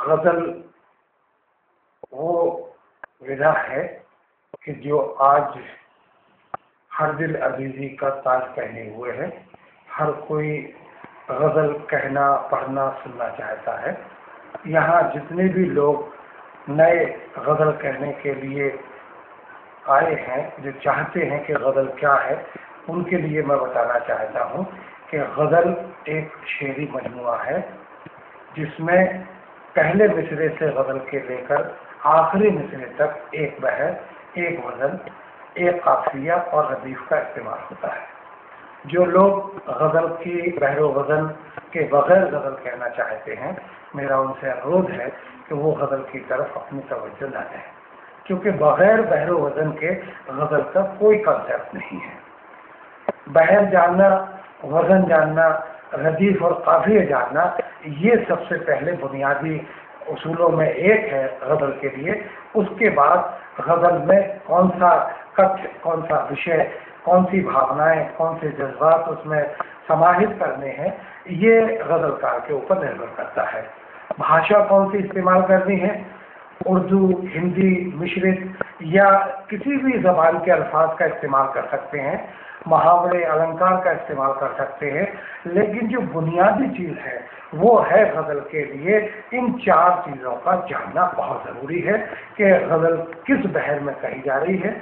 غزل وہ ودا ہے کہ جو آج ہر دل عزیزی کا تاج پہنے ہوئے ہے. ہر کوئی غزل کہنا پڑھنا سننا چاہتا ہے. یہاں جتنے بھی لوگ نئے غزل کہنے کے لیے آئے ہیں، جو چاہتے ہیں کہ غزل کیا ہے، ان کے لیے میں بتانا چاہتا ہوں کہ غزل ایک شعری مجموعہ ہے جس میں پہلے مصرے سے غزل کے لے کر آخری مصرے تک ایک بحر، ایک وزن، ایک قافیہ اور ردیف کا استعمال ہوتا ہے. جو لوگ غزل کی بحر و وزن کے بغیر غزل کہنا چاہتے ہیں، میرا ان سے انوروھ ہے کہ وہ غزل کی طرف اپنی توجہ نہ دیں، کیونکہ بغیر بحر و وزن کے غزل کا کوئی کنسیپٹ نہیں ہے. بحر جاننا، وزن جاننا، ردیف اور قافیہ جاننا، یہ سب سے پہلے بنیادی اصولوں میں ایک ہے غزل کے لیے. اس کے بعد غزل میں کون سا کتھ، کون سا وشے، کون سی بھاونائیں، کون سے جذبات اس میں سماہت کرنے ہیں، یہ غزل کار کے اوپر نربھر کرتا ہے. بھاشا کون سی استعمال کرنی ہے، اردو، ہندی، مشرق یا کسی بھی زبان کے الفاظ کا استعمال کر سکتے ہیں، محاورے، النکار کا استعمال کر سکتے ہیں، لیکن جو بنیادی چیز ہے وہ ہے غزل کے لیے ان چار چیزوں کا جاننا بہت ضروری ہے کہ غزل کس بحر میں کہی جا رہی ہے.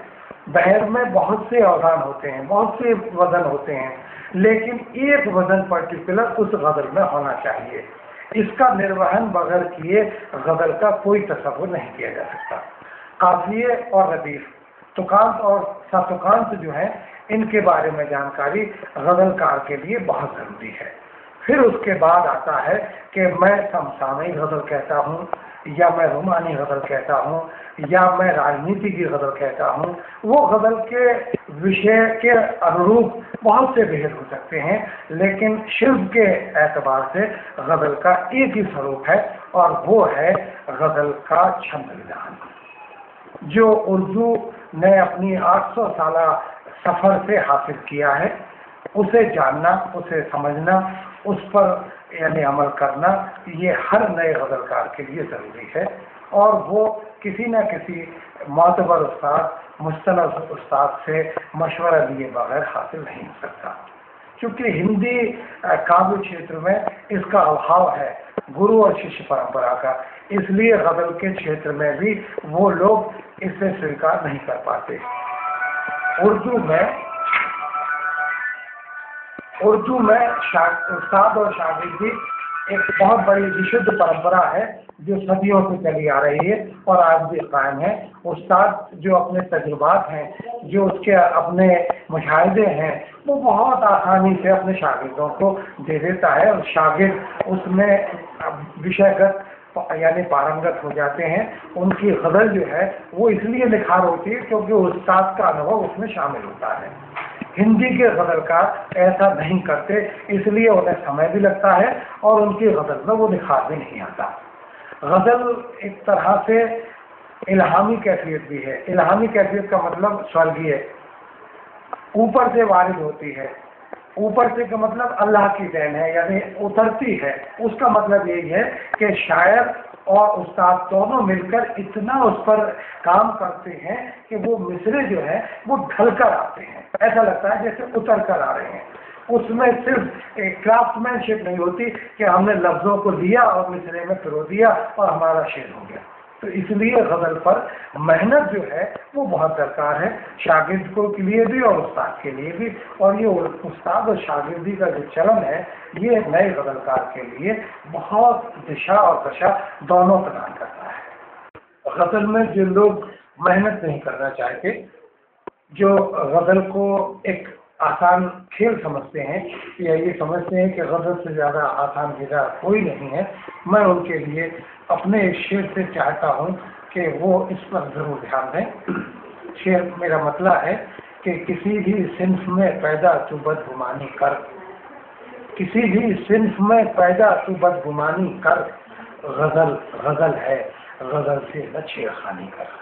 بحر میں بہت سے اوزان ہوتے ہیں، بہت سے وزن ہوتے ہیں، لیکن ایک وزن پرٹیکولر اس غزل میں ہونا چاہیے. اس کا نروہن بغیر کیے غزل کا کوئی تصور نہیں کیا جا سکتا. قافیے اور ردیف، تکانت اور ستکانت جو ہیں، ان کے بارے میں جانکاری غزل کار کے لیے بہت ضروری ہے. پھر اس کے بعد آتا ہے کہ میں سمسامئی غزل کہتا ہوں، یا میں رومانی غزل کہتا ہوں، یا میں راجنیتی کی غزل کہتا ہوں. وہ غزل کے وشے کے انوروپ بہت سے بحث ہو سکتے ہیں، لیکن شرف کے اعتبار سے غزل کا ایک ہی سوروپ ہے، اور وہ ہے غزل کا چھند ودھان، جو اردو نے اپنی 800 سالہ سفر سے حاصل کیا ہے. اسے جاننا، اسے سمجھنا، اس پر یعنی عمل کرنا، یہ ہر نئے غزل کار کے لیے ضروری ہے، اور وہ کسی نہ کسی معتبر استاد، مستند استاد سے مشورہ لیے بغیر حاصل نہیں ہو سکتا. کیونکہ ہندی کاویہ چھیتر میں اس کا ابھاؤ ہے، گرو اور ششیہ پرمپرا کا، اس لیے غزل کے چھیتر میں بھی وہ لوگ اسے سویکار نہیں کر پاتے. اردو میں استاد اور شاگردی ایک بہت بڑی وشدھ پرمپرا ہے جو صدیوں سے چلی آ رہی ہے اور آج بھی قائم ہے. استاد جو اپنے تجربات ہیں، جو اس کے اپنے مشاہدے ہیں، وہ بہت آسانی سے اپنے شاگردوں کو دے دیتا ہے، اور شاگرد اس میں وشیگت یعنی پارنگت ہو جاتے ہیں. ان کی غزل جو ہے وہ اس لیے نکھار ہوتی ہے کیونکہ استاد کا انوبھو اس میں شامل ہوتا ہے. ہندی کے غزل کار ایسا نہیں کرتے، اس لیے انہیں سمے بھی لگتا ہے اور ان کی غزل میں وہ نکھار بھی نہیں آتا. غزل ایک طرح سے الہامی کیفیت بھی ہے. الہامی کیفیت کا مطلب سورگیہ، اوپر سے وارد ہوتی ہے. اوپر سے کا مطلب اللہ کی دین ہے، یعنی اترتی ہے. اس کا مطلب یہی ہے کہ شاعر اور استاد دونوں مل کر اتنا اس پر کام کرتے ہیں کہ وہ مصرے جو ہے وہ ڈھل کر آتے ہیں، ایسا لگتا ہے جیسے اتر کر آ رہے ہیں. اس میں صرف ایک کرافٹ مین شپ نہیں ہوتی کہ ہم نے لفظوں کو لیا اور مصرے میں پرو دیا اور ہمارا شعر ہو گیا. تو اس لیے غزل پر محنت جو ہے وہ بہت درکار ہے، شاگرد کو کے لیے بھی اور استاد کے لیے بھی. اور یہ استاد اور شاگردی کا جو چلن ہے یہ نئے غزل کار کے لیے بہت دشا اور دشا دونوں پردان کرتا ہے. غزل میں جو لوگ محنت نہیں کرنا چاہتے، جو غزل کو ایک آسان کھیل سمجھتے ہیں یا یہ سمجھتے ہیں کہ غزل سے زیادہ آسان غذا کوئی نہیں ہے، میں ان کے لیے اپنے ایک شعر سے چاہتا ہوں کہ وہ اس پر ضرور دھیان دیں. شعر میرا مطلب ہے کہ کسی بھی صنف میں پیدا تو بدگمانی کر، کسی بھی صنف میں پیدا تو بدگمانی کر، غزل غزل ہے، غزل سے نہ چھیڑخانی کر.